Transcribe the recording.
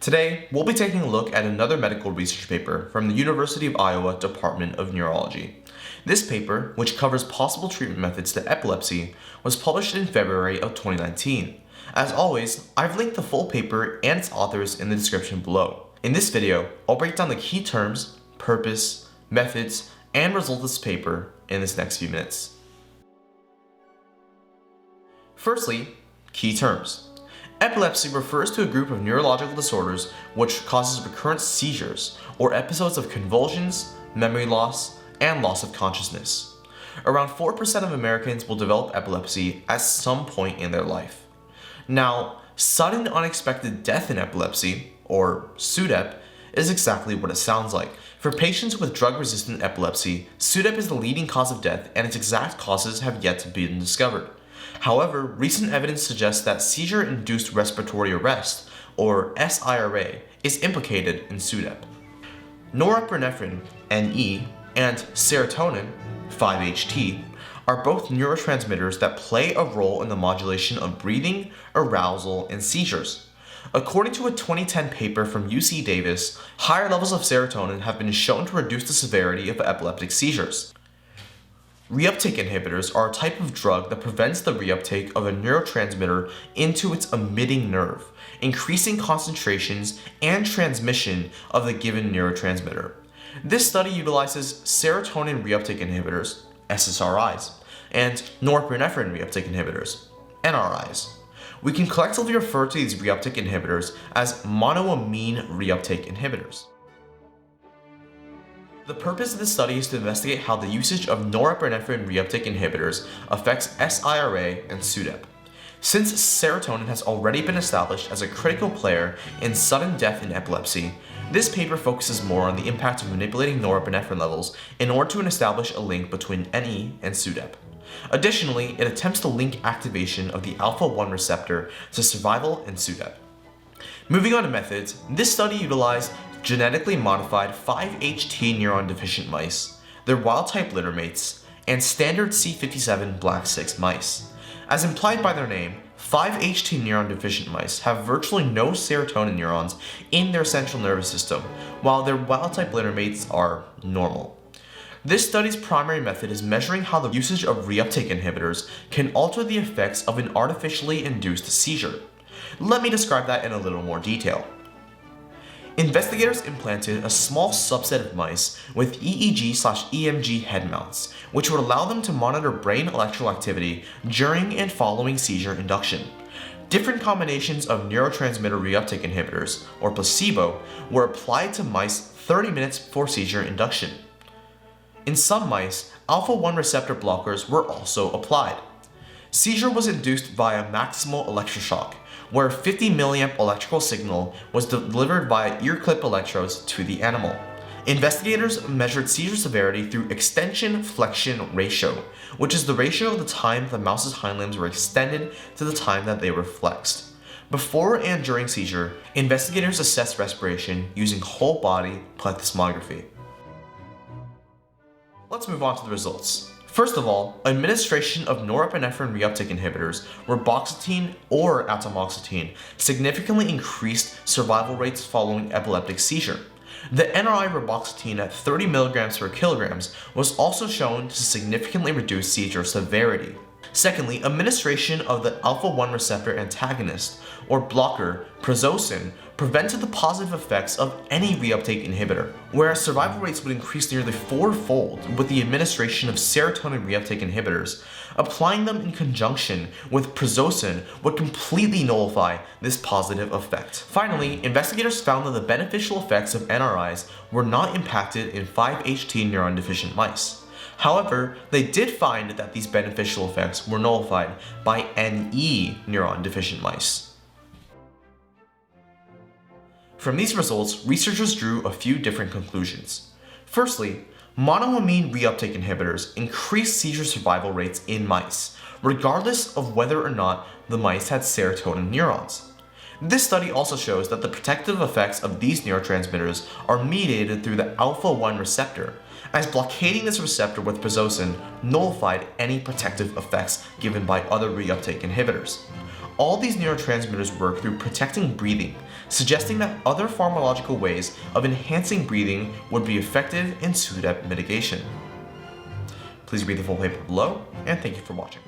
Today, we'll be taking a look at another medical research paper from the University of Iowa Department of Neurology. This paper, which covers possible treatment methods to epilepsy, was published in February of 2019. As always, I've linked the full paper and its authors in the description below. In this video, I'll break down the key terms, purpose, methods, and results of this paper in this next few minutes. Firstly, key terms. Epilepsy refers to a group of neurological disorders which causes recurrent seizures or episodes of convulsions, memory loss, and loss of consciousness. Around 4% of Americans will develop epilepsy at some point in their life. Now, sudden unexpected death in epilepsy, or SUDEP, is exactly what it sounds like. For patients with drug-resistant epilepsy, SUDEP is the leading cause of death and its exact causes have yet to be discovered. However, recent evidence suggests that seizure-induced respiratory arrest, or SIRA, is implicated in SUDEP. Norepinephrine, NE, and serotonin, 5-HT, are both neurotransmitters that play a role in the modulation of breathing, arousal, and seizures. According to a 2010 paper from UC Davis, higher levels of serotonin have been shown to reduce the severity of epileptic seizures. Reuptake inhibitors are a type of drug that prevents the reuptake of a neurotransmitter into its emitting nerve, increasing concentrations and transmission of the given neurotransmitter. This study utilizes serotonin reuptake inhibitors, SSRIs, and norepinephrine reuptake inhibitors, NRIs. We can collectively refer to these reuptake inhibitors as monoamine reuptake inhibitors. The purpose of this study is to investigate how the usage of norepinephrine reuptake inhibitors affects SIRA and SUDEP. Since serotonin has already been established as a critical player in sudden death in epilepsy, this paper focuses more on the impact of manipulating norepinephrine levels in order to establish a link between NE and SUDEP. Additionally, it attempts to link activation of the alpha-1 receptor to survival and SUDEP. Moving on to methods, this study utilized genetically modified 5-HT neuron deficient mice, their wild-type littermates, and standard C57 black 6 mice. As implied by their name, 5-HT neuron deficient mice have virtually no serotonin neurons in their central nervous system, while their wild-type littermates are normal. This study's primary method is measuring how the usage of reuptake inhibitors can alter the effects of an artificially induced seizure. Let me describe that in a little more detail. Investigators implanted a small subset of mice with EEG/EMG head mounts, which would allow them to monitor brain electrical activity during and following seizure induction. Different combinations of neurotransmitter reuptake inhibitors, or placebo, were applied to mice 30 minutes before seizure induction. In some mice, alpha-1 receptor blockers were also applied. Seizure was induced via maximal electroshock, where a 50 milliamp electrical signal was delivered via ear clip electrodes to the animal. Investigators measured seizure severity through extension-flexion ratio, which is the ratio of the time the mouse's hind limbs were extended to the time that they were flexed. Before and during seizure, investigators assessed respiration using whole-body plethysmography. Let's move on to the results. First of all, administration of norepinephrine reuptake inhibitors, reboxetine or atomoxetine, significantly increased survival rates following epileptic seizure. The NRI reboxetine at 30 mg per kilogram was also shown to significantly reduce seizure severity. Secondly, administration of the alpha-1 receptor antagonist, or blocker, prazosin, prevented the positive effects of any reuptake inhibitor, whereas survival rates would increase nearly fourfold with the administration of serotonin reuptake inhibitors. Applying them in conjunction with prazosin would completely nullify this positive effect. Finally, investigators found that the beneficial effects of NRIs were not impacted in 5-HT neuron deficient mice. However, they did find that these beneficial effects were nullified by NE neuron deficient mice. From these results, researchers drew a few different conclusions. Firstly, monoamine reuptake inhibitors increase seizure survival rates in mice, regardless of whether or not the mice had serotonin neurons. This study also shows that the protective effects of these neurotransmitters are mediated through the alpha-1 receptor, as blockading this receptor with prazosin nullified any protective effects given by other reuptake inhibitors. All these neurotransmitters work through protecting breathing, suggesting that other pharmacological ways of enhancing breathing would be effective in SUDEP mitigation. Please read the full paper below, and thank you for watching.